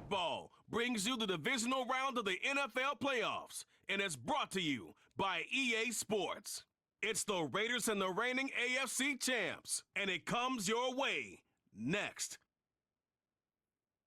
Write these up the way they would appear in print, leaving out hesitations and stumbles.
Football brings you the divisional round of the NFL playoffs, and it's brought to you by EA Sports. It's the Raiders and the reigning AFC champs, and it comes your way next.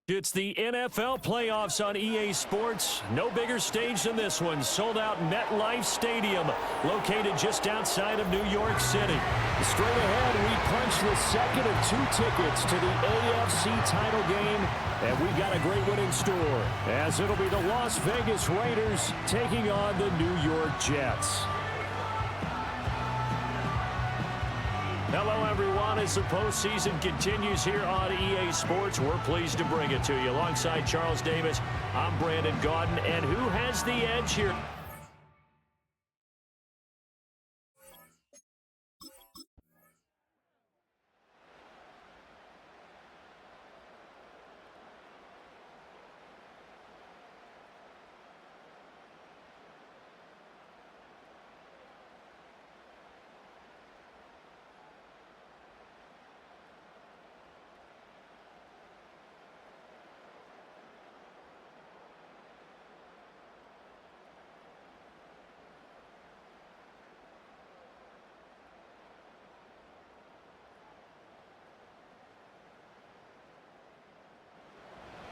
It's the NFL playoffs on EA Sports. No bigger stage than this one. Sold out MetLife Stadium, located just outside of New York City. Straight ahead, we punch the second of two tickets to the AFC title game, and we've got a great one in store, as it'll be the Las Vegas Raiders taking on the New York Jets. Hello, everyone. As the postseason continues here on EA Sports, we're pleased to bring it to you. Alongside Charles Davis, I'm Brandon Gaudin, and who has the edge here?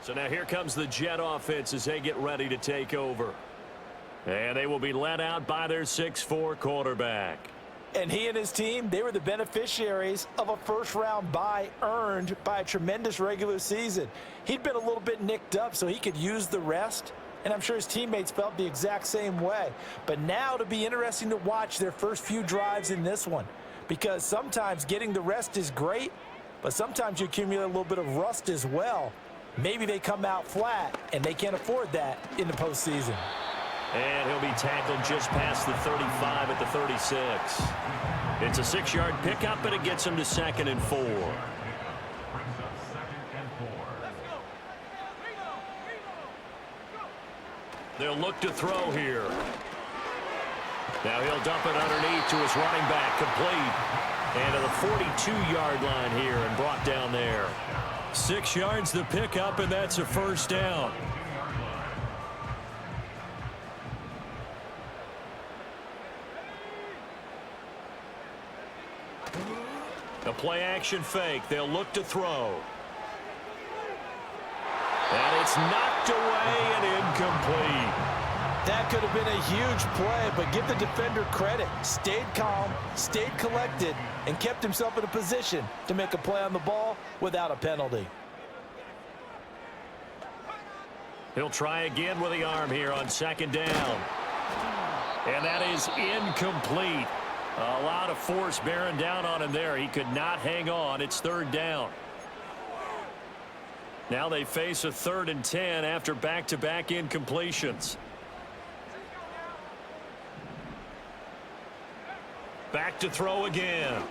So now here comes the Jet offense as they get ready to take over. And they will be led out by their 6'4" quarterback. And he and his team, they were the beneficiaries of a first-round bye earned by a tremendous regular season. He'd been a little bit nicked up, so he could use the rest. And I'm sure his teammates felt the exact same way. But now it'll be interesting to watch their first few drives in this one, because sometimes getting the rest is great, but sometimes you accumulate a little bit of rust as well. Maybe they come out flat, and they can't afford that in the postseason. And he'll be tackled just past the 35 at the 36. It's a 6-yard pickup, but it gets him to 2nd and 4. They'll look to throw here. Now he'll dump it underneath to his running back, complete. And to the 42-yard line here and brought down there. 6 yards the pickup, and that's a first down. A play-action fake. They'll look to throw. And it's knocked away and incomplete. That could have been a huge play, but give the defender credit. Stayed calm, stayed collected, and kept himself in a position to make a play on the ball without a penalty. He'll try again with the arm here on 2nd down. And that is incomplete. A lot of force bearing down on him there. He could not hang on. It's 3rd down. Now they face a 3rd and 10 after back-to-back incompletions. Back to throw again.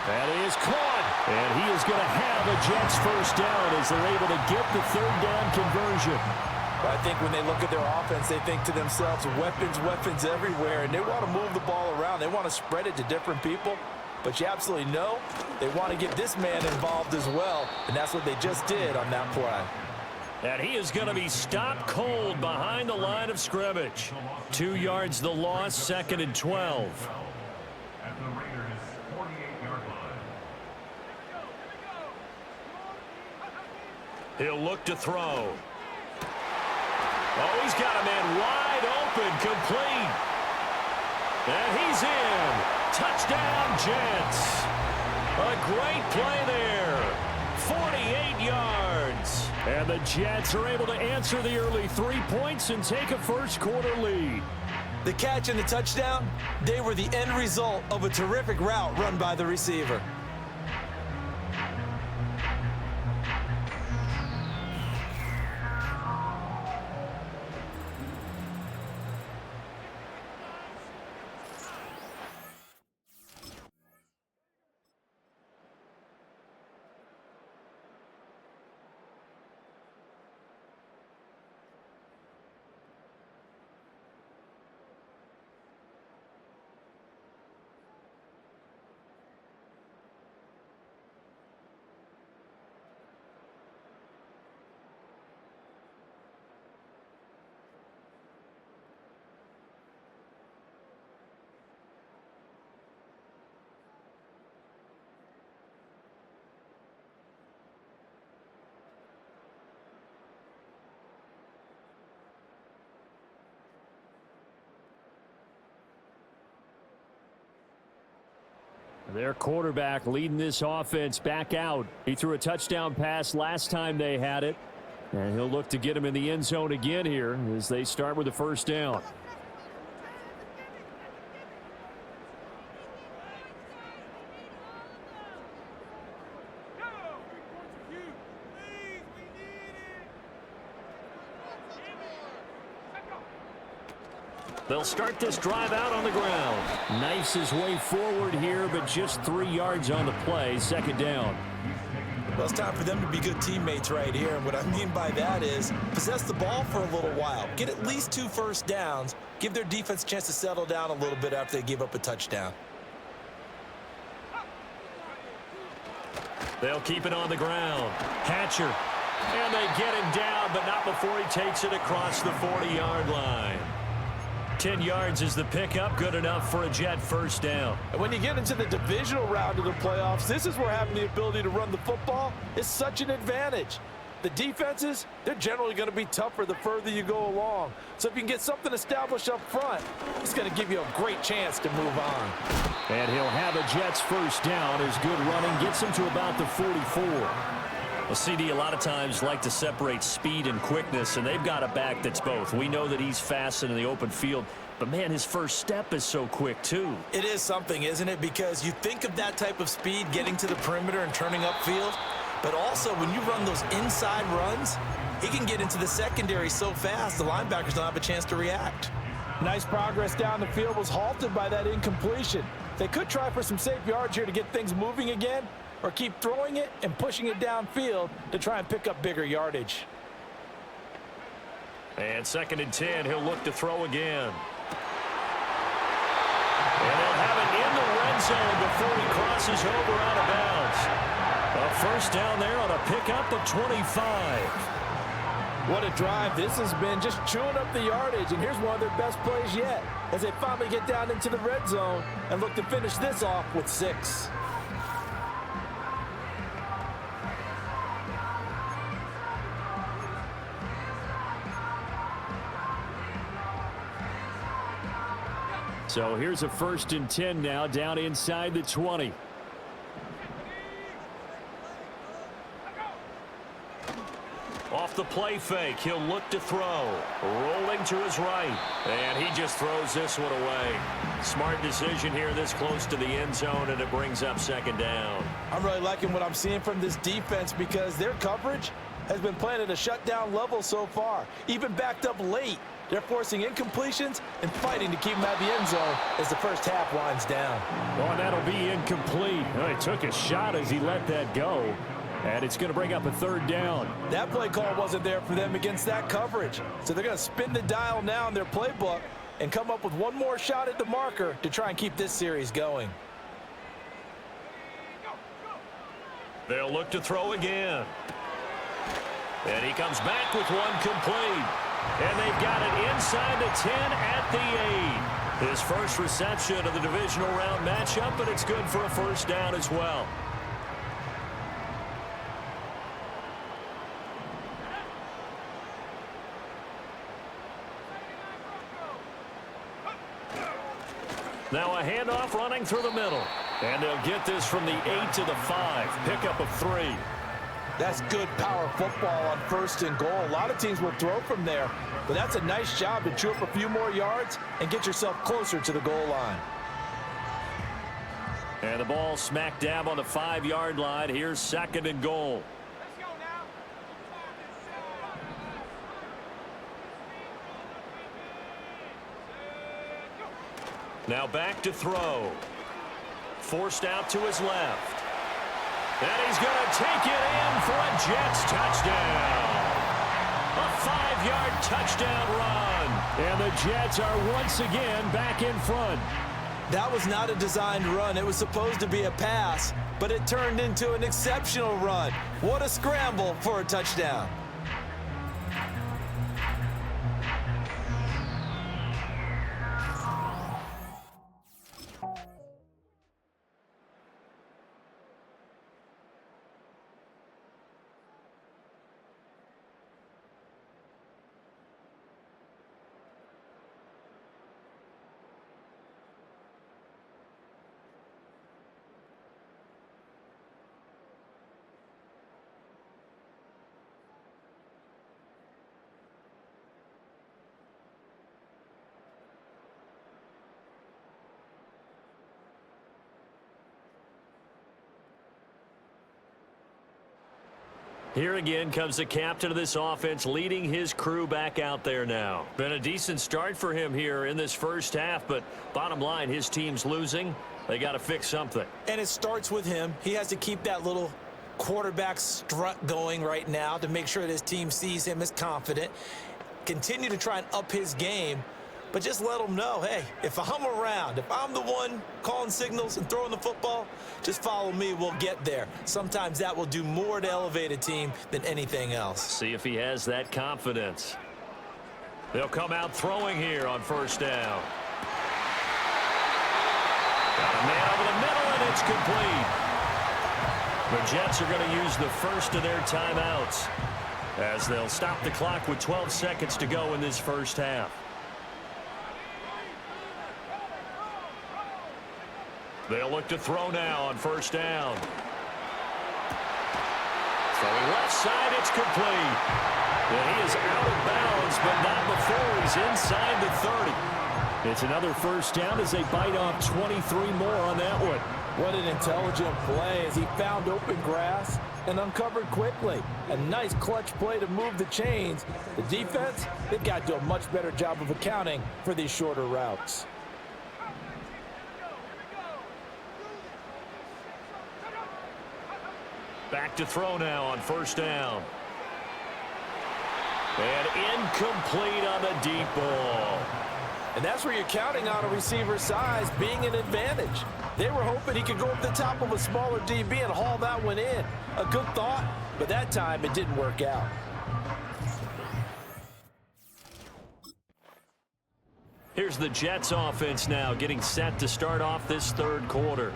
That is caught. And he is going to have a Jets first down as they're able to get the 3rd down conversion. I think when they look at their offense, they think to themselves, weapons, weapons everywhere, and they want to move the ball around. They want to spread it to different people. But you absolutely know they want to get this man involved as well, and that's what they just did on that play. And he is going to be stopped cold behind the line of scrimmage. 2 yards the loss, 2nd and 12. At the Raiders' 48-yard line. He'll look to throw. Oh, he's got a man wide open, complete. And he's in. Touchdown, Jets. A great play there. 48 yards. And the Jets are able to answer the early 3 points and take a first-quarter lead. The catch and the touchdown, they were the end result of a terrific route run by the receiver. Their quarterback leading this offense back out. He threw a touchdown pass last time they had it. And he'll look to get him in the end zone again here as they start with the first down. They'll start this drive out on the ground. Knifes his way forward here, but just 3 yards on the play. Second down. Well, it's time for them to be good teammates right here. And what I mean by that is possess the ball for a little while. Get at least 2 first downs. Give their defense a chance to settle down a little bit after they give up a touchdown. They'll keep it on the ground. Hatcher. And they get him down, but not before he takes it across the 40-yard line. 10 yards is the pickup, good enough for a Jet first down. And when you get into the divisional round of the playoffs, this is where having the ability to run the football is such an advantage. The defenses, they're generally going to be tougher the further you go along. So if you can get something established up front, it's going to give you a great chance to move on. And he'll have a Jets first down as good running gets him to about the 44. Well, CD a lot of times like to separate speed and quickness, and they've got a back that's both. We know that he's fast in the open field, but, man, his first step is so quick, too. It is something, isn't it? Because you think of that type of speed getting to the perimeter and turning upfield, but also when you run those inside runs, he can get into the secondary so fast the linebackers don't have a chance to react. Nice progress down the field was halted by that incompletion. They could try for some safe yards here to get things moving again, or keep throwing it and pushing it downfield to try and pick up bigger yardage. And 2nd and 10, he'll look to throw again. And they'll have it in the red zone before he crosses over out of bounds. A first down there on a pickup of 25. What a drive this has been, just chewing up the yardage, and here's one of their best plays yet as they finally get down into the red zone and look to finish this off with 6. So here's a 1st and 10 now down inside the 20. Off the play fake, he'll look to throw. Rolling to his right. And he just throws this one away. Smart decision here this close to the end zone, and it brings up 2nd down. I'm really liking what I'm seeing from this defense because their coverage has been playing at a shutdown level so far. Even backed up late, they're forcing incompletions and fighting to keep them out of the end zone as the first half winds down. Oh, and that'll be incomplete. Oh, he took a shot as he let that go. And it's going to bring up a 3rd down. That play call wasn't there for them against that coverage. So they're going to spin the dial now in their playbook and come up with one more shot at the marker to try and keep this series going. They'll look to throw again. And he comes back with one complete. And they've got it inside the 10 at the 8. His first reception of the divisional round matchup, but it's good for a first down as well. Now a handoff running through the middle. And they'll get this from the 8 to the 5. Pickup of 3. That's good power football on 1st and goal. A lot of teams will throw from there, but that's a nice job to chew up a few more yards and get yourself closer to the goal line. And the ball smack dab on the 5-yard line. Here's 2nd and goal. Now back to throw. Forced out to his left. And he's going to take it in for a Jets touchdown. A 5-yard touchdown run. And the Jets are once again back in front. That was not a designed run. It was supposed to be a pass, but it turned into an exceptional run. What a scramble for a touchdown. Here again comes the captain of this offense leading his crew back out there now. Been a decent start for him here in this first half, but bottom line, his team's losing. They got to fix something. And it starts with him. He has to keep that little quarterback strut going right now to make sure that his team sees him as confident. Continue to try and up his game, but just let him know, hey, if I'm around, if I'm the one calling signals and throwing the football, just follow me, we'll get there. Sometimes that will do more to elevate a team than anything else. See if he has that confidence. They'll come out throwing here on first down. Got a man over the middle, and it's complete. The Jets are going to use the first of their timeouts as they'll stop the clock with 12 seconds to go in this first half. They'll look to throw now on first down. Throwing left side, it's complete. And he is out of bounds, but not before he's inside the 30. It's another first down as they bite off 23 more on that one. What an intelligent play as he found open grass and uncovered quickly. A nice clutch play to move the chains. The defense, they've got to do a much better job of accounting for these shorter routes. Back to throw now on first down. And incomplete on the deep ball. And that's where you're counting on a receiver's size being an advantage. They were hoping he could go up the top of a smaller DB and haul that one in. A good thought, but that time it didn't work out. Here's the Jets offense now getting set to start off this third quarter.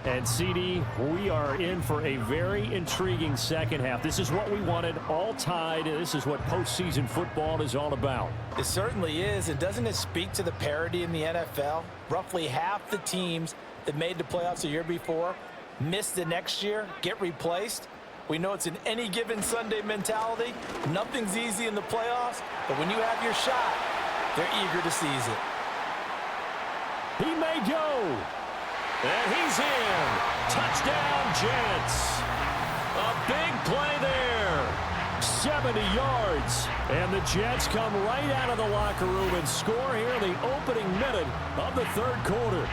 And, CD, we are in for a very intriguing second half. This is what we wanted, all tied. This is what postseason football is all about. It certainly is. And doesn't it speak to the parity in the NFL? Roughly half the teams that made the playoffs the year before miss the next year, get replaced. We know it's an any given Sunday mentality. Nothing's easy in the playoffs, but when you have your shot, they're eager to seize it. He may go. And he's in. Touchdown, Jets. A big play there. 70 yards. And the Jets come right out of the locker room and score here in the opening minute of the third quarter.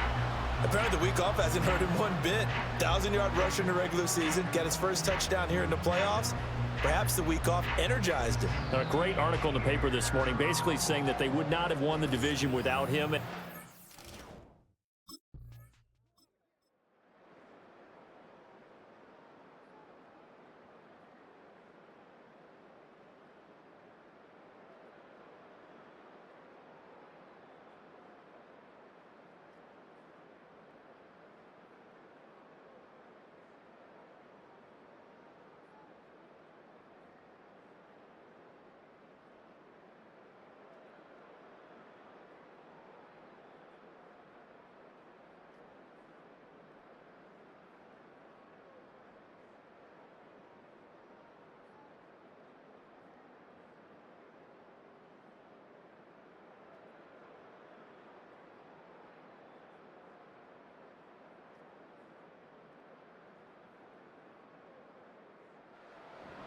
Apparently the week off hasn't hurt him one bit. 1,000-yard rush in the regular season. Got his first touchdown here in the playoffs. Perhaps the week off energized him. A great article in the paper this morning basically saying that they would not have won the division without him.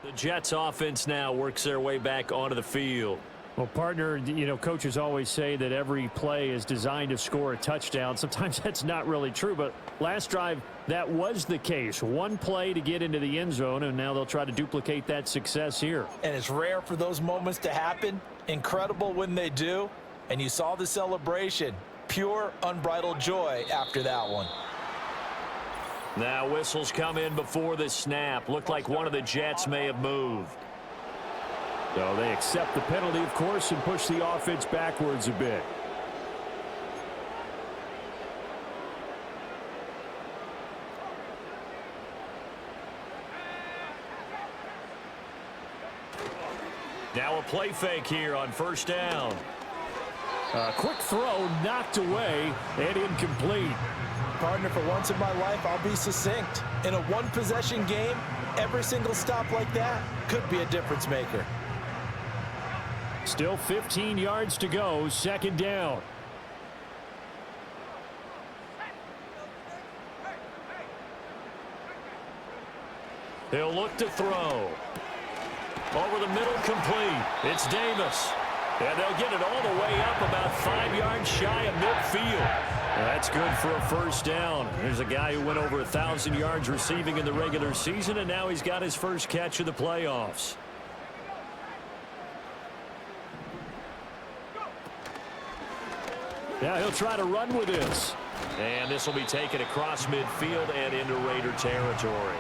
The Jets offense now works their way back onto the field. Well, partner, you know, coaches always say that every play is designed to score a touchdown. Sometimes that's not really true, but last drive, that was the case. One play to get into the end zone, and now they'll try to duplicate that success here. And it's rare for those moments to happen. Incredible when they do. And you saw the celebration. Pure, unbridled joy after that one. Now whistles come in before the snap. Looked like one of the Jets may have moved. So they accept the penalty, of course, and push the offense backwards a bit. Now a play fake here on first down. A quick throw knocked away and incomplete. Partner, for once in my life, I'll be succinct. In a one-possession game, every single stop like that could be a difference maker. Still 15 yards to go, second down. He'll look to throw. Over the middle, complete. It's Davis. And they'll get it all the way up about 5 yards shy of midfield. That's good for a first down. There's a guy who went over 1,000 yards receiving in the regular season, and now he's got his first catch of the playoffs. Now he'll try to run with this. And this will be taken across midfield and into Raider territory.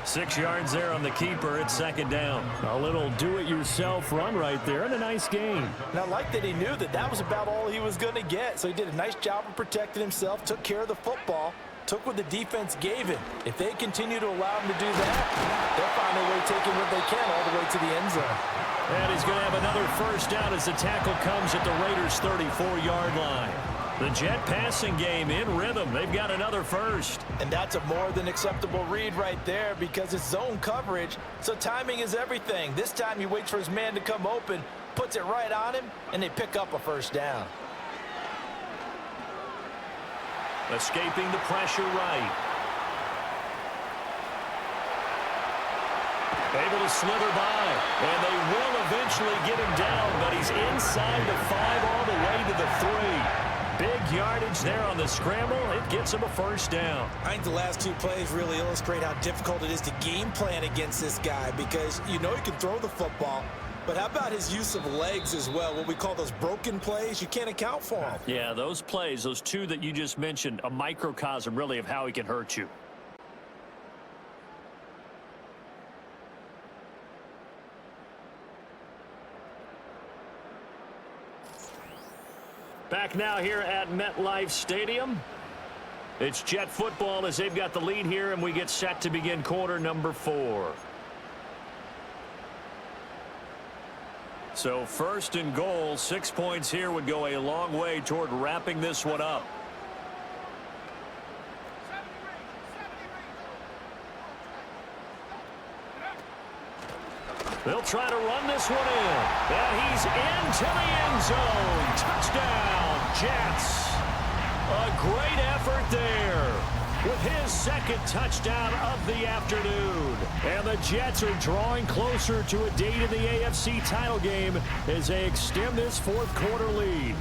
6 yards there on the keeper. It's second down. A little do-it-yourself run right there and a nice gain. And I like that he knew that that was about all he was going to get. So he did a nice job of protecting himself, took care of the football, took what the defense gave him. If they continue to allow him to do that, they'll find a way taking what they can all the way to the end zone. And he's going to have another first down as the tackle comes at the Raiders' 34-yard line. The Jet passing game in rhythm. They've got another first. And that's a more than acceptable read right there because it's zone coverage, so timing is everything. This time he waits for his man to come open, puts it right on him, and they pick up a first down. Escaping the pressure right. Able to slither by, and they will eventually get him down, but he's inside the 5 all the way to the 3. Big yardage there on the scramble. It gets him a first down. I think the last 2 plays really illustrate how difficult it is to game plan against this guy because you know he can throw the football, but how about his use of legs as well? What we call those broken plays, you can't account for them. Yeah, those plays, those 2 that you just mentioned, a microcosm really of how he can hurt you. Back now here at MetLife Stadium. It's Jet football as they've got the lead here, and we get set to begin quarter number 4. So first and goal, 6 points here would go a long way toward wrapping this one up. They'll try to run this one in. And he's into the end zone. Touchdown, Jets. A great effort there with his second touchdown of the afternoon. And the Jets are drawing closer to a date in the AFC title game as they extend this fourth quarter lead.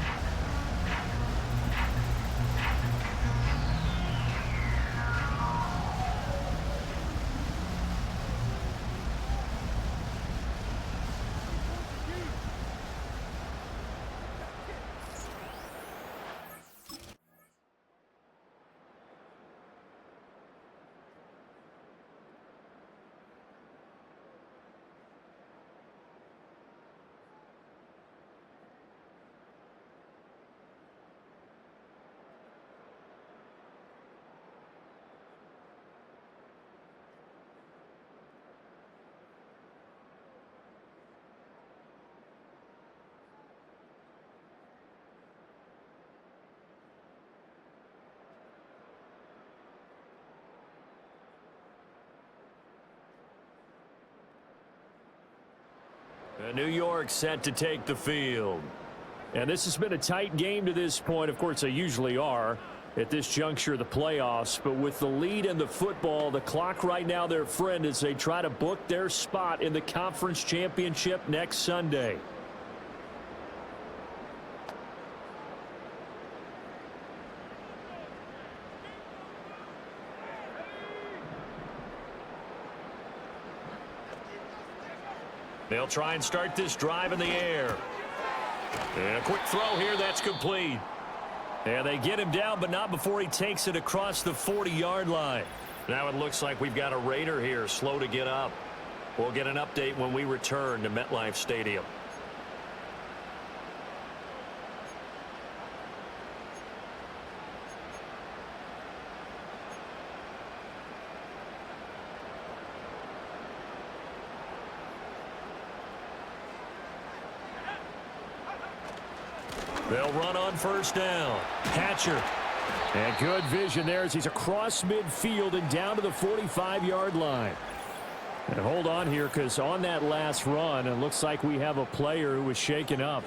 New York set to take the field. And this has been a tight game to this point. Of course, they usually are at this juncture of the playoffs. But with the lead in the football, the clock right now their friend as they try to book their spot in the conference championship next Sunday. They'll try and start this drive in the air. And a quick throw here, that's complete. And they get him down, but not before he takes it across the 40-yard line. Now it looks like we've got a Raider here, slow to get up. We'll get an update when we return to MetLife Stadium. They'll run on first down. Hatcher. And good vision there as he's across midfield and down to the 45-yard line. And hold on here because on that last run, it looks like we have a player who was shaken up.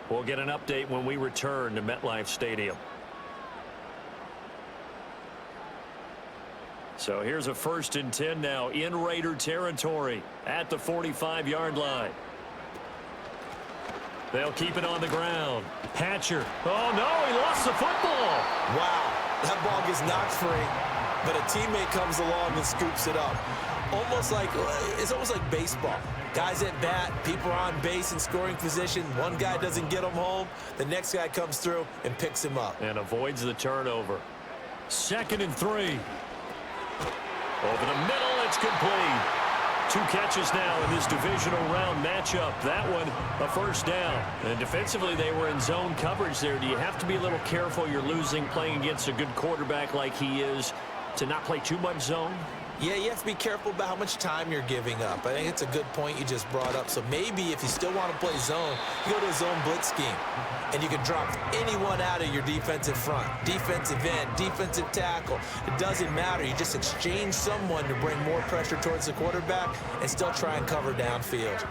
We'll get an update when we return to MetLife Stadium. So here's a 1st and 10 now in Raider territory at the 45-yard line. They'll keep it on the ground. Hatcher. Oh, no, he lost the football. Wow, that ball gets knocked free, but a teammate comes along and scoops it up. It's almost like baseball. Guys at bat, people are on base in scoring position. One guy doesn't get him home. The next guy comes through and picks him up. And avoids the turnover. 2nd and 3. Over the middle, it's complete. 2 catches now in this divisional round matchup. That one, a 1st down. And defensively, they were in zone coverage there. Do you have to be a little careful? You're losing playing against a good quarterback like he is to not play too much zone? Yeah, you have to be careful about how much time you're giving up. I think it's a good point you just brought up. So maybe if you still want to play zone, you go to a zone blitz scheme. And you can drop anyone out of your defensive front. Defensive end, defensive tackle. It doesn't matter. You just exchange someone to bring more pressure towards the quarterback and still try and cover downfield.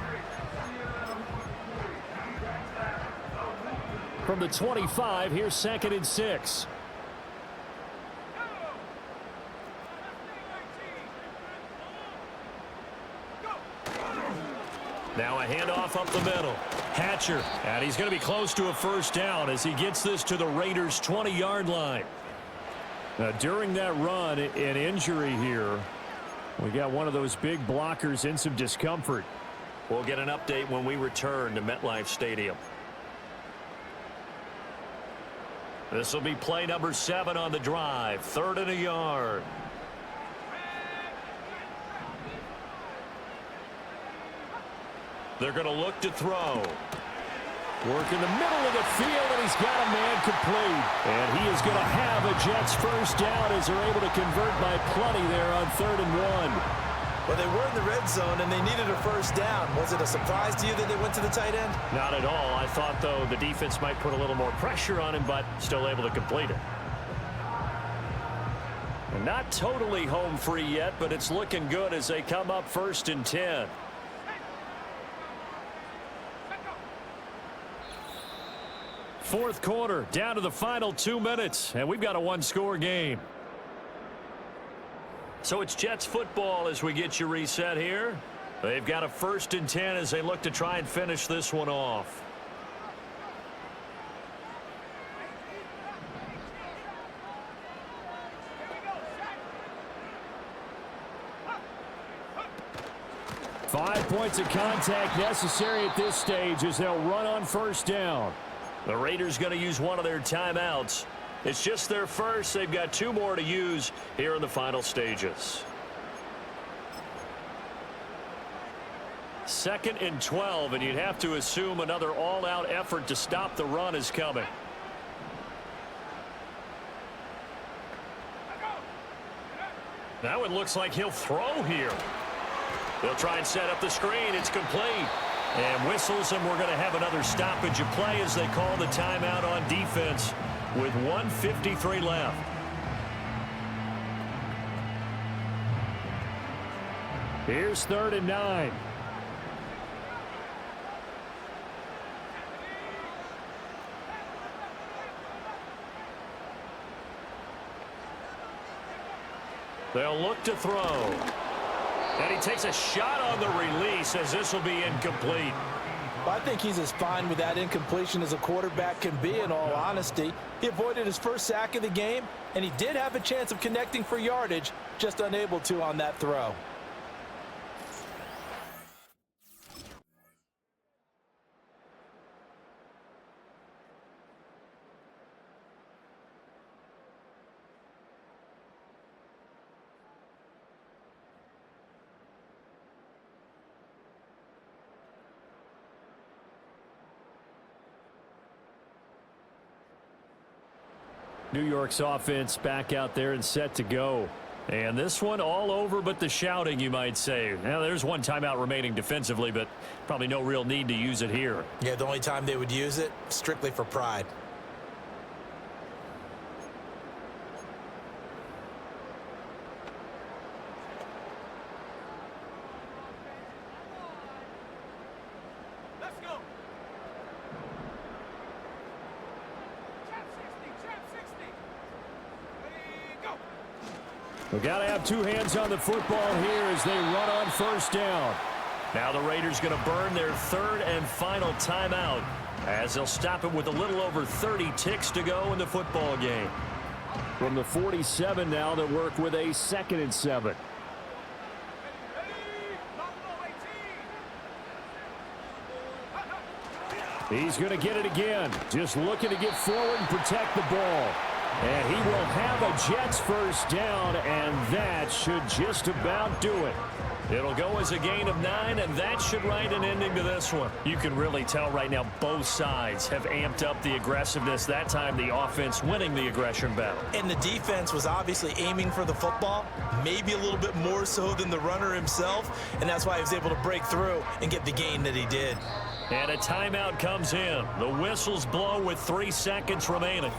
From the 25, here's 2nd and 6. Now a handoff up the middle. Hatcher, and he's going to be close to a 1st down as he gets this to the Raiders' 20-yard line. Now, during that run, an injury here. We got one of those big blockers in some discomfort. We'll get an update when we return to MetLife Stadium. This will be play number 7 on the drive. 3rd and a yard. They're going to look to throw. Work in the middle of the field, and he's got a man complete. And he is going to have a Jets 1st down as they're able to convert by plenty there on 3rd and 1. Well, they were in the red zone, and they needed a 1st down. Was it a surprise to you that they went to the tight end? Not at all. I thought, though, the defense might put a little more pressure on him, but still able to complete it. And not totally home free yet, but it's looking good as they come up 1st and 10. Fourth quarter, down to the final 2 minutes, and we've got a 1-score game. So it's Jets football as we get you reset here. They've got a 1st and 10 as they look to try and finish this one off. Five points of contact necessary at this stage as they'll run on 1st down. The Raiders going to use one of their timeouts. It's just their first. They've got 2 more to use here in the final stages. 2nd and 12, and you'd have to assume another all-out effort to stop the run is coming. Now it looks like he'll throw here. They'll try and set up the screen. It's complete. And whistles, and we're going to have another stoppage of play as they call the timeout on defense with 1:53 left. Here's 3rd and 9. They'll look to throw. And he takes a shot on the release as this will be incomplete. I think he's as fine with that incompletion as a quarterback can be, in all honesty. He avoided his 1st sack of the game, and he did have a chance of connecting for yardage, just unable to on that throw. New York's offense back out there and set to go. And this one all over but the shouting, you might say. Now, there's one timeout remaining defensively, but probably no real need to use it here. Yeah, the only time they would use it, strictly for pride. We've got to have two hands on the football here as they run on first down. Now the Raiders going to burn their third and final timeout as they'll stop it with a little over 30 ticks to go in the football game. From the 47 now, they work with a 2nd and 7. He's going to get it again. Just looking to get forward and protect the ball. And he will have a Jets first down, and that should just about do it. It'll go as a gain of 9, and that should write an ending to this one. You can really tell right now both sides have amped up the aggressiveness. That time the offense winning the aggression battle. And the defense was obviously aiming for the football, maybe a little bit more so than the runner himself, and that's why he was able to break through and get the gain that he did. And a timeout comes in. The whistles blow with 3 seconds remaining.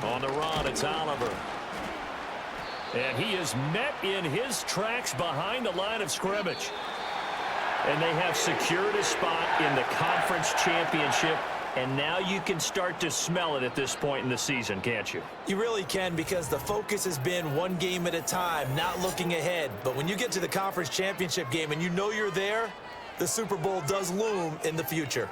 On the run, it's Oliver. And he is met in his tracks behind the line of scrimmage. And they have secured a spot in the conference championship. And now you can start to smell it at this point in the season, can't you? You really can, because the focus has been one game at a time, not looking ahead. But when you get to the conference championship game and you know you're there, the Super Bowl does loom in the future.